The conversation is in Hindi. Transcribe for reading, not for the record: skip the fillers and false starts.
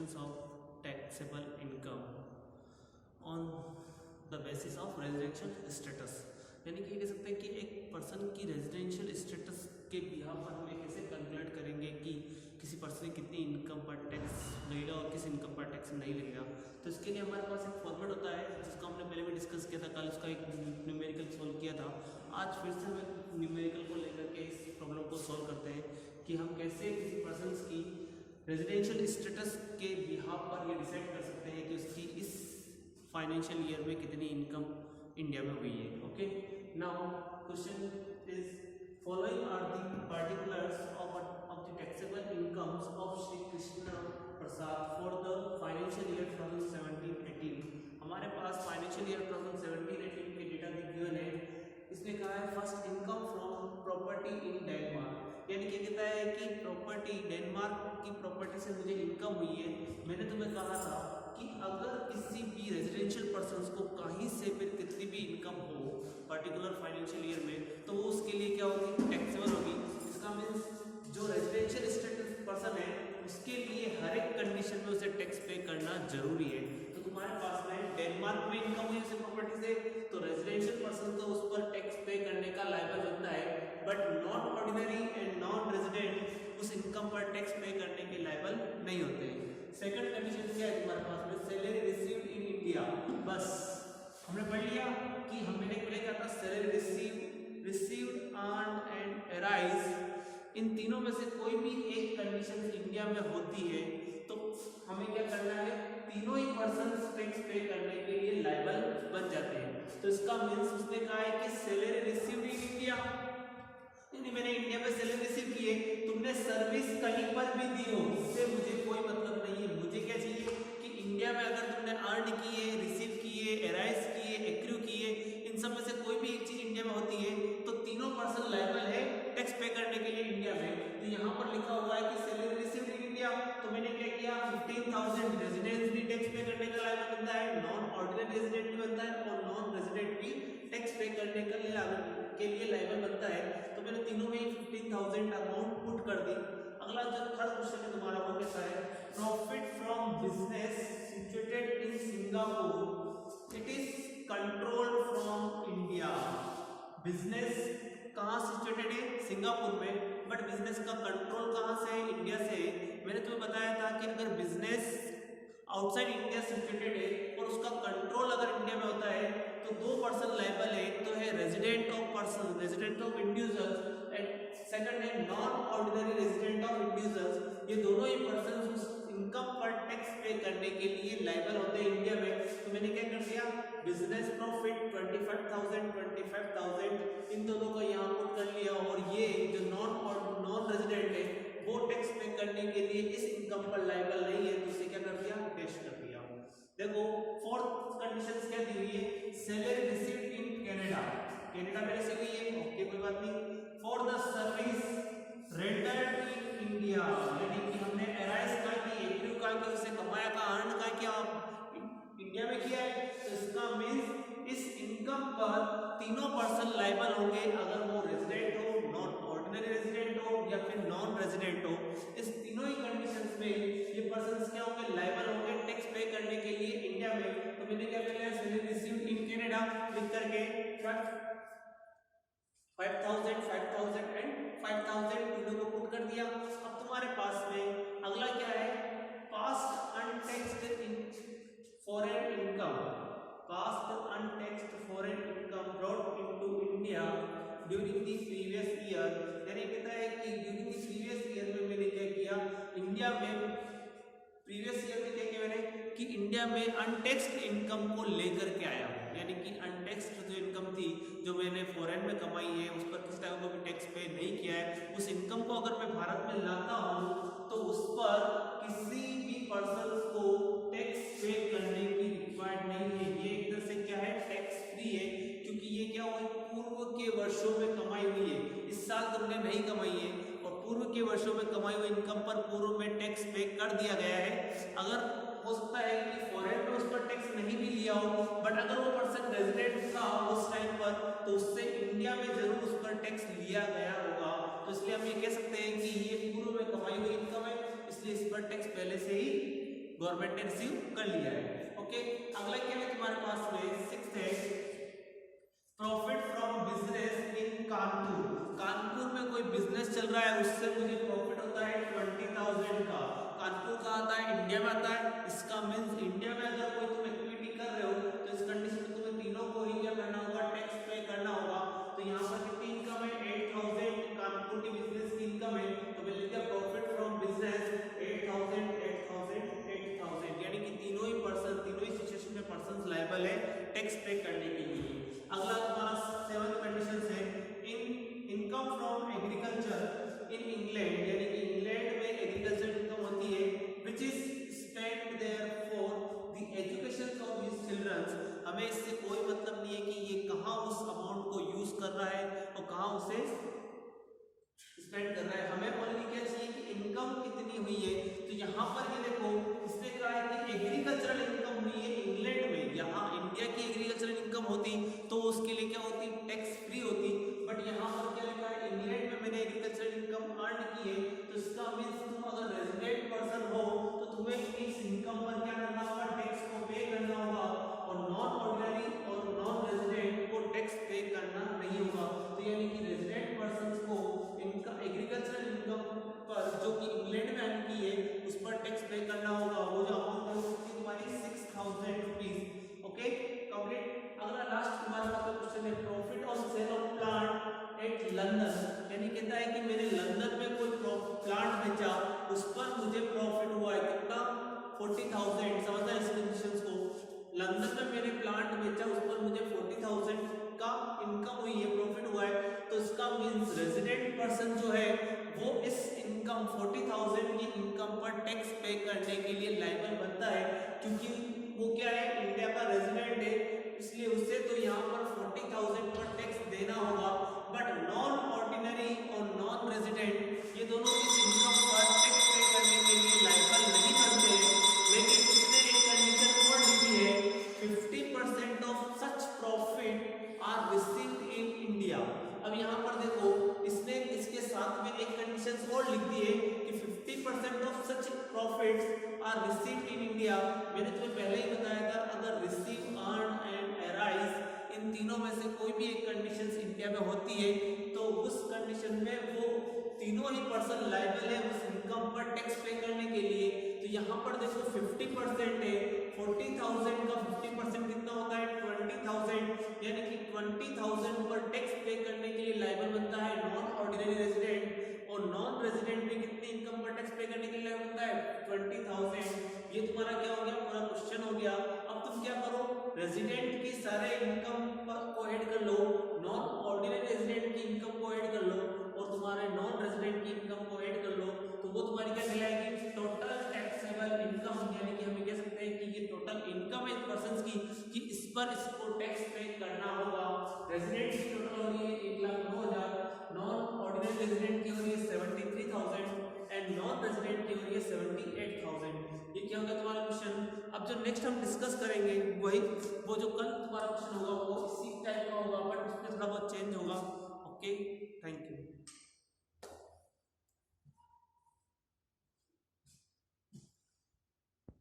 Calculations of taxable income on the basis of residential status. यानी कि कह सकते हैं कि एक पर्सन की रेजिडेंशियल स्टेटस के बिहाफ पर हम ये कैसे कैलकुलेट करेंगे कि किसी पर्सन की कितनी इनकम पर टैक्स लगेगा और किस इनकम पर टैक्स नहीं लगेगा। तो इसके लिए हमारे पास एक फॉर्मेट होता है जिसको हमने पहले भी डिस्कस किया था, कल उसका एक न्यूमेरिकल सॉल्व किया था। आज फिर से हम न्यूमेरिकल को लेकर के इस प्रॉब्लम को सॉल्व करते हैं कि हम कैसे किसी पर्सन की रेजिडेंशियल स्टेटस के बिहाफ पर ये डिसाइड कर सकते हैं कि उसकी इस फाइनेंशियल ईयर में कितनी इनकम इंडिया में हुई है। Okay, now question is following are the particulars of the taxable incomes of Shri Krishna Prasad for the financial year 2017-18। हमारे पास फाइनेंशियल ईयर 2017-18 के डेटा गिवन है। इसने कहा है first income from property in Denmark, यानी कि कहता है कि प्रॉपर्टी डेनमार्क की प्रॉपर्टी से मुझे इनकम हुई है। मैंने तुम्हें कहा था कि अगर किसी भी रेजिडेंशियल पर्सन को कहीं से फिर कितनी भी इनकम हो पर्टिकुलर फाइनेंशियल ईयर में, तो वो उसके लिए क्या होगी, टैक्सेबल होगी। इसका मीन्स जो रेजिडेंशियल स्टेटस पर्सन है उसके लिए हर एक कंडीशन में उसे टैक्स पे करना जरूरी है। तो तुम्हारे पास में डेनमार्क में इनकम हुई उसे प्रॉपर्टी से, तो रेजिडेंशियल पर्सन तो उस पर टैक्स पे करने का लायबल बनता है, but non ordinary and non resident उस इनकम पर टैक्स पे करने के लायबल नहीं होते। सेकंड कंडीशन क्या है तुम्हारे पास में, सैलरी रिसीव्ड इन इंडिया। बस हमने पढ़ लिया कि हमने पहले क्या था, salary received earned and arise, इन तीनों में से कोई भी एक कंडीशन इंडिया में होती है तो हमें क्या करना है, तीनों ही पर्सन टैक्स पे करने के लिए लायबल बन जाते हैं। तो इसका मीन्स उसने कहा है कि सैलरी रिसीव्ड इन इंडिया, यानी मैंने इंडिया में सैलरी रिसीव की है, तुमने सर्विस कहीं पर भी दी हो इससे मुझे कोई मतलब नहीं है। मुझे क्या चाहिए कि इंडिया में अगर तुमने अर्न की है, रिसीव की है, एराइज की है, एक्रू की है, इन सब में से कोई भी एक चीज इंडिया में होती है तो तीनों पर्सन लायबल है टैक्स पे करने के लिए इंडिया में। तो यहाँ पर लिखा हुआ है कि सैलरी रिसीव्ड इन इंडिया, तो मैंने क्या किया, 15,000 रेजिडेंस भी टैक्स पे करने का लायबल बनता है, नॉन ऑर्डिनरी रेजिडेंट भी बनता है और नॉन रेजिडेंट भी टैक्स पे करने के लिए लायबल बनता है। तो मैंने तीनों में 15,000 अमाउंट पुट कर दी। अगला जो थर्ड क्वेश्चन है तुम्हारा वो कैसा है, profit from business situated in Singapore it is controlled from India. Business कहाँ सिचुएटेड है, सिंगापुर में, बट बिजनेस का कंट्रोल कहाँ से है, इंडिया से। मैंने तुम्हें बताया था कि अगर बिजनेस आउटसाइड इंडिया सिचुएटेड है और उसका कंट्रोल अगर इंडिया में होता है तो दो पर्सन लायबल है, एक तो है resident of person, resident of individuals, and second है non ordinary resident of individuals. ये दोनों ही पर्सन उस इनकम पर टैक्स पे करने के लिए लायबल होते हैं इंडिया में। तो मैंने क्या कर दिया, बिजनेस प्रॉफिट 25,000 इन दोनों को यहाँ पुट कर लिया, और ये जो नॉन रेजिडेंट है वो टैक्स पे करने के लिए इस इनकम पर लायबल नहीं है, तो इसे क्या कर दिया, डैश कर दिया। देखो फोर्थ कंडीशन क्या दी हुई है, salary received in Canada, Canada में रिसीव हुई है, ओके कोई बात नहीं। For the service rendered in India, यानी कि हमने एराइज का की, एक्रू का की, उसे कमाया का, अर्न का किया इंडिया में किया है, तो इसका मींस इस इनकम पर तीनों पर्सन लायबल होंगे, अगर वो रेजिडेंट हो, नॉन ऑर्डिनरी रेजिडेंट हो या फिर नॉन रेजिडेंट हो। इस तीनों ही कंडीशंस में ये पर्संस क्या होंगे, लायबल होंगे टैक्स पे करने के लिए इंडिया में। तो मैंने क्या लिया, सैलरी रिसीव्ड इन कनाडा लिख करके 5,000 एंड 5,000 तीनों को पुट कर दिया। अब तुम्हारे पास में अगला क्या है, past untaxed foreign income, past untaxed foreign income brought into India during the previous year. यानी कहता है कि ड्यूरिंग द प्रीवियस ईयर में मैंने क्या किया, इंडिया में प्रीवियस ईयर में क्या किया मैंने कि इंडिया में अनटैक्स्ड इनकम को लेकर के आया, यानी कि अनटैक्स्ड जो इनकम थी जो मैंने फॉरेन में कमाई है उस पर किस टाइप का भी टैक्स पे नहीं किया है, उस इनकम को अगर मैं भारत में लाता हूँ तो उस पर किसी भी पर्सन को टैक्स पे करने की रिक्वायर्ड नहीं है। ये एक तरह से क्या है, टैक्स फ्री है, क्योंकि ये क्या हुई, पूर्व के वर्षों में कमाई हुई है, इस साल तुमने नहीं कमाई है, और पूर्व के वर्षों में कमाई हुई इनकम पर पूर्व में टैक्स पे कर दिया गया है। अगर हो सकता है कि फॉरेन में उस पर टैक्स नहीं भी लिया हो, बट अगर वो पर्सन रेजिडेंट था उस टाइम पर तो उससे इंडिया में जरूर उस पर टैक्स लिया गया होगा। तो इसलिए हम ये कह सकते हैं कि ये पूर्व में कमाई हुई इनकम है, इसलिए इस पर टैक्स पहले से ही गवर्नमेंट ने रिसीव कर लिया है। ओके, अगला क्या है तुम्हारे पास में, सिक्स्थ है profit from business in Kanpur. Kanpur में कोई बिजनेस चल रहा है, उससे मुझे प्रॉफिट होता है 20,000 का। कानपुर का आता है, इंडिया में आता है। इसका मीन्स इंडिया में अगर कोई तुम एक्टिविटी कर रहे हो तो इस कंडीशन में तुम्हें तीनों को ही क्या करना होगा, टैक्स पे करना होगा। तो यहाँ पर कितनी इनकम है, 8,000 कानपुर की बिजनेस की इनकम है। तो मैंने लिखा प्रॉफिट फ्रॉम बिजनेस 8,000 8,000 8,000, यानी कि तीनों ही पर्सन, तीनों ही सिचुएशन में पर्सन लायबल है टैक्स पे करने के लिए। अगला तुम्हारा 7th कंडीशन है income from agriculture in England, यानी कि इंग्लैंड में एग्रीकल्चर इनकम होती है which is spent there for the education of his childrens. हमें इससे कोई मतलब नहीं है कि ये कहाँ उस अमाउंट को यूज कर रहा है और कहाँ उसे स्पेंड कर रहा है। हमें ओनली क्या चाहिए कि इनकम कितनी हुई है। तो यहाँ पर ये देखो इसने कहा है कि एग्रीकल्चरल इनकम हुई है इंग्लैंड में। यहाँ इंडिया की एग्रीकल्चरल इनकम होती तो उसके लिए क्या होती, टैक्स फ्री होती। बट यहाँ पर क्या लिखा है, इंग्लैंड में मैंने एग्रीकल्चरल इनकम अर्न की है। तो इसका मीन्स तुम अगर रेजिडेंट पर्सन हो तो तुम्हें इस इनकम पर क्या करना होगा, टैक्स को पे करना होगा। और नॉन ऑर्डिनरी और नॉन रेजिडेंट को टैक्स पे करना नहीं होगा। तो यानी कि रेजिडेंट पर्सन को इनका एग्रीकल्चरल इनकम पर जो कि इंग्लैंड में अर्न की है उस पर टैक्स पे करना होगा। वो जो अमाउंट है उसकी तुम्हारी 6,000 रुपीज। Okay, complete. अगला लास्ट तुम्हारे पास क्वेश्चन है profit on sale of plant at London, यानी कहता है कि मैंने लंदन में कोई प्लांट बेचा, उस पर मुझे प्रॉफिट हुआ है कितना, 40,000। समझना इस कंडीशंस को। लंदन में मैंने प्लांट बेचा, उस पर मुझे 40,000 का इनकम हुई है, प्रॉफिट हुआ है। तो इसका मींस रेजिडेंट पर्सन जो है वो इस इनकम 40,000 की इनकम पर टैक्स पे करने के लिए लायबल बनता है, क्योंकि वो क्या है, इंडिया का रेजिडेंट है, इसलिए उसे तो यहाँ पर 40,000 पर टैक्स देना होगा। बट नॉन ऑर्डिनरी और नॉन रेजिडेंट ये दोनों इस इनकम पर टैक्स पे करने के लिए लायबल नहीं बनते हैं। लेकिन इसने एक कंडीशन और लिखी है, 50% of such profit are received in India. अब यहाँ पर देखो इसने इसके साथ में एक कंडीशन और लिख दी है कि 50% of such profits are received in India. मैंने तुम्हें पहले ही बताया था, अगर रिसीव, अर्न एंड अराइज इन तीनों में से कोई भी एक कंडीशन इंडिया में होती है तो उस कंडीशन में वो तीनों ही पर्सन लायबल है उस इनकम पर टैक्स पे करने के लिए। तो यहाँ पर देखो 50% है, 40,000 का 50% कितना होता है, 20,000, यानी कि 20,000 पर टैक्स पे करने के लिए लायबल बनता है नॉन ऑर्डिनरी रेजिडेंट। और नॉन रेजिडेंट भी कितनी इनकम पर टैक्स पे करने के लिए लायबल बनता है, 20,000। ये तुम्हारा क्या हो गया, पूरा क्वेश्चन हो गया। अब तुम क्या करो, रेजिडेंट की सारे इनकम को ऐड कर लो, नॉन ऑर्डिनरी रेजिडेंट की इनकम को ऐड कर लो और तुम्हारे नॉन रेजिडेंट की इनकम को ऐड कर लो, तो वो तुम्हारी क्या कहलाएगी, टोटल टैक्सेबल इनकम। यानी कि हम कह सकते हैं कि ये टोटल इनकम है पर्सन की, कि इस पर इसको टैक्स पे करना होगा। रेजिडेंट की टोटल हो रही है 1,09,000, नॉन ऑर्डिनरी रेजिडेंट की हो रही है 73,000 एंड नॉन रेजिडेंट की हो रही है 78,000। ये क्या होगा तुम्हारा क्वेश्चन। अब जो नेक्स्ट हम डिस्कस करेंगे वही, वो जो कल तुम्हारा क्वेश्चन होगा वो इसी टाइप का होगा, बट उसमें थोड़ा बहुत चेंज होगा। ओके।